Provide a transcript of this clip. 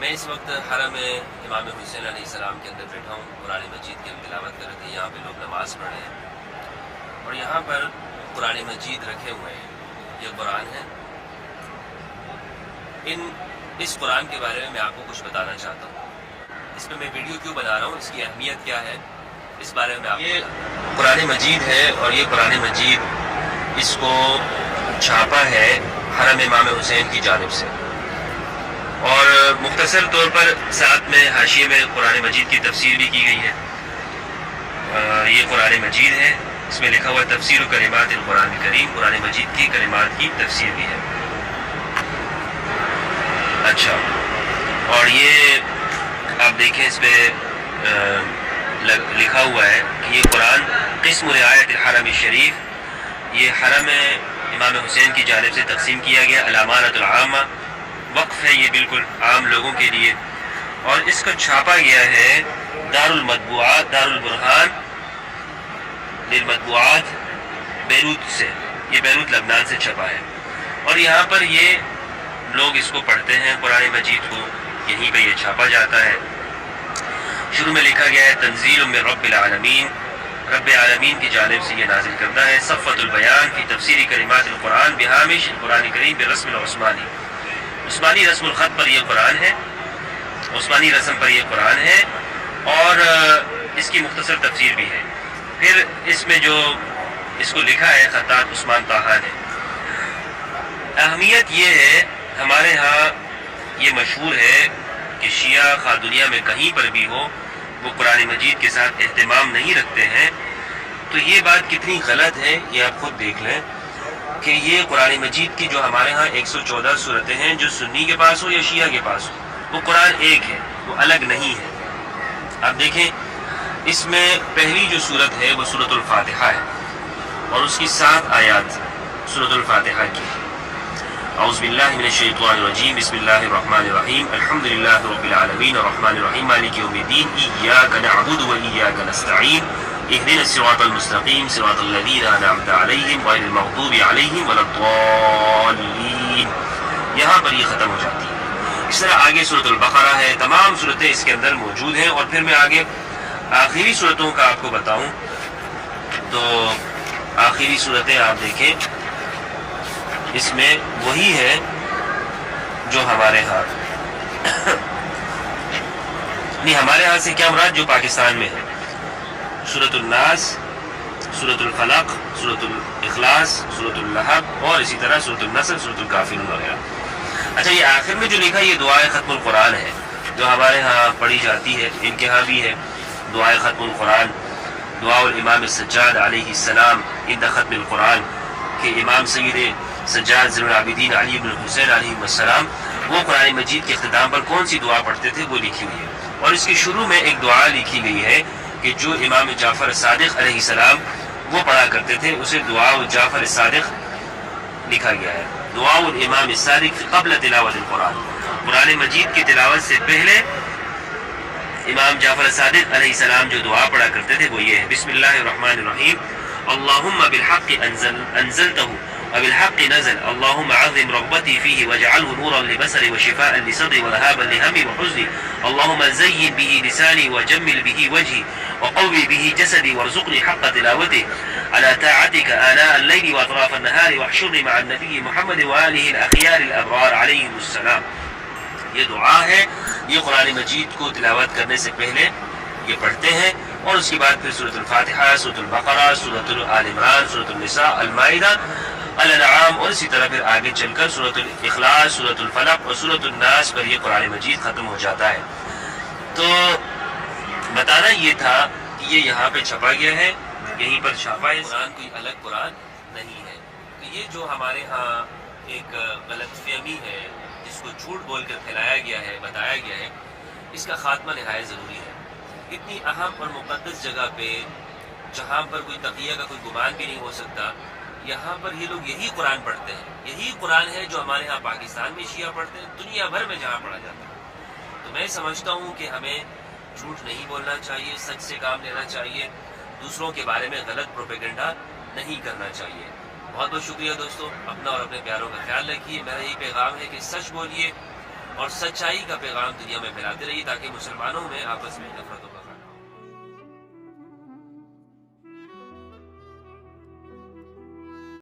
میں اس وقت حرم امام حسین علیہ السلام کے اندر بیٹھا ہوں، قرآن مجید کی تلاوت کر رہے تھے، یہاں پہ لوگ نماز پڑھ رہے ہیں اور یہاں پر قرآن مجید رکھے ہوئے ہیں، یہ قرآن ہے۔ اس قرآن کے بارے میں آپ کو کچھ بتانا چاہتا ہوں، اس میں ویڈیو کیوں بنا رہا ہوں، اس کی اہمیت کیا ہے، اس بارے میں آپ یہ قرآن مجید ہے اور یہ قرآن مجید اس کو چھاپا ہے حرم امام حسین کی جانب سے، اور مختصر طور پر ساتھ میں حاشیے میں قرآن مجید کی تفسیر بھی کی گئی ہے۔ یہ قرآن مجید ہے، اس میں لکھا ہوا تفسیر کلمات القرآن کریم، قرآن مجید کی کلمات کی تفسیر بھی ہے۔ اچھا، اور یہ آپ دیکھیں اس پہ لکھا ہوا ہے کہ یہ قرآن قسم رعایت الحرم الشریف، یہ حرم امام حسین کی جانب سے تقسیم کیا گیا، الامانۃ العامہ، وقف ہے یہ بالکل عام لوگوں کے لیے، اور اس کو چھاپا گیا ہے دار المطبوعات، دار البرہان للمطبوعات، بیروت سے، یہ بیروت لبنان سے چھپا ہے، اور یہاں پر یہ لوگ اس کو پڑھتے ہیں قرآن مجید کو، یہیں پہ یہ چھاپا جاتا ہے۔ شروع میں لکھا گیا ہے تنزیل من رب العالمین، رب العالمین کی جانب سے یہ نازل کردہ ہے، صفۃ البیان فی تفسیر کلمات القرآن بہامش القرآن کریم برسم العثمانی، عثمانی رسم الخط پر یہ قرآن ہے، عثمانی رسم پر یہ قرآن ہے، اور اس کی مختصر تفسیر بھی ہے۔ پھر اس میں جو اس کو لکھا ہے خطاط عثمان طاہا نے۔ اہمیت یہ ہے، ہمارے ہاں یہ مشہور ہے کہ شیعہ خواہ دنیا میں کہیں پر بھی ہو وہ قرآن مجید کے ساتھ اہتمام نہیں رکھتے ہیں، تو یہ بات کتنی غلط ہے یہ آپ خود دیکھ لیں کہ یہ قرآن مجید کی جو ہمارے ہاں 114 صورتیں ہیں، جو سنی کے پاس ہو یا شیعہ کے پاس ہو، وہ قرآن ایک ہے، وہ الگ نہیں ہے۔ آپ دیکھیں اس میں پہلی جو صورت ہے وہ سورۃ الفاتحہ ہے، اور اس کی 7 آیات سورۃ الفاتحہ کی۔ اعوذ باللہ من الشیطان الرجیم، بسم اللہ الرحمن الرحیم، الحمد للہ رب العالمین الرحمن الرحیم مالک یوم الدین، ایاک نعبد و ایاک نستعین، اهدنا الصراط المستقیم صراط الذین انعمت علیہم غیر المغضوب علیہم ولا الضالین۔ یہاں پر یہ ختم ہو جاتی ہے۔ اس طرح آگے سورۃ البقرہ ہے، تمام صورتیں اس کے اندر موجود ہیں، اور پھر میں آگے آخری صورتوں کا آپ کو بتاؤں تو آخری صورتیں آپ دیکھیں، اس میں وہی ہے جو ہمارے ہاں نہیں، ہمارے ہاں سے کیا مراد جو پاکستان میں ہے، سورۃ الناس، سورۃ الفلق، سورۃ الاخلاص، سورۃ اللہب، اور اسی طرح سورۃ النصر، سورۃ الکافرون وغیرہ۔ اچھا، یہ آخر میں جو لکھا یہ دعائے ختم القرآن ہے، جو ہمارے ہاں پڑھی جاتی ہے، ان کے ہاں بھی ہے دعائے ختم القرآن، دعا الامام السجاد علیہ السلام عند ختم القرآن، کہ امام سید سجاد زین العابدین علی بن حسین علیہ السلام وہ قرآن مجید کے اختتام پر کون سی دعا پڑھتے تھے وہ لکھی ہوئی ہے، اور اس کے شروع میں ایک دعا لکھی گئی ہے کہ جو امام جعفر صادق علیہ السلام وہ پڑھا کرتے تھے، اسے دعا جعفر صادق لکھا گیا ہے، دعا الامام الصادق قبل تلاوت القرآن، قرآن مجید کی تلاوت سے پہلے امام جعفر صادق علیہ السلام جو دعا پڑھا کرتے تھے وہ یہ ہے، بسم اللہ الرحمن الرحیم، اللہم بالحق انزلتہ وبالحق نزل، اللہم عظم رغبتی فیہ واجعلہ نورا لبصری وشفاء لصدری وذهابا لہمی وحزنی، اللہم زین به لسانی وجمل به وجهی وقوی به جسدی وارزقنی حق تلاوته على طاعتك آناء الليل وأطراف النهار واحشرني مع النبي محمد وآله الأخيار الأبرار عليهم السلام۔ یہ دعا ہے، یہ قرآن مجید کو تلاوت کرنے سے پہلے یہ پڑھتے ہیں، اور اس کے بعد پھر سورۃ الفاتحہ، سورۃ البقرہ، سورۃ آل عمران، سورۃ النساء، المائدہ، الانعام، اور اسی طرح پھر آگے چل کر سورۃ الاخلاص، سورۃ الفلق اور سورۃ الناس پر یہ قرآن مجید ختم ہو جاتا ہے۔ تو بتانا یہ تھا کہ یہ یہاں پہ چھپا گیا ہے، یہیں پر چھاپا ہے، قرآن کوئی الگ قرآن نہیں ہے۔ تو یہ جو ہمارے ہاں ایک غلط فہمی ہے، جس کو جھوٹ بول کر پھیلایا گیا ہے، بتایا گیا ہے، اس کا خاتمہ نہایت ضروری ہے۔ اتنی اہم اور مقدس جگہ پہ جہاں پر کوئی تقیہ کا کوئی گمان بھی نہیں ہو سکتا، یہاں پر یہ لوگ یہی قرآن پڑھتے ہیں، یہی قرآن ہے جو ہمارے ہاں پاکستان میں شیعہ پڑھتے ہیں، دنیا بھر میں جہاں پڑھا جاتا ہے۔ تو میں سمجھتا ہوں کہ ہمیں جھوٹ نہیں بولنا چاہیے، سچ سے کام لینا چاہیے، دوسروں کے بارے میں غلط پروپیگنڈا نہیں کرنا چاہیے۔ بہت بہت شکریہ دوستو، اپنا اور اپنے پیاروں کا خیال رکھیے۔ میرا یہی پیغام ہے کہ سچ بولیے، اور سچائی کا پیغام دنیا میں پھیلاتے رہیے تاکہ مسلمانوں میں آپس میں نفرت ہو.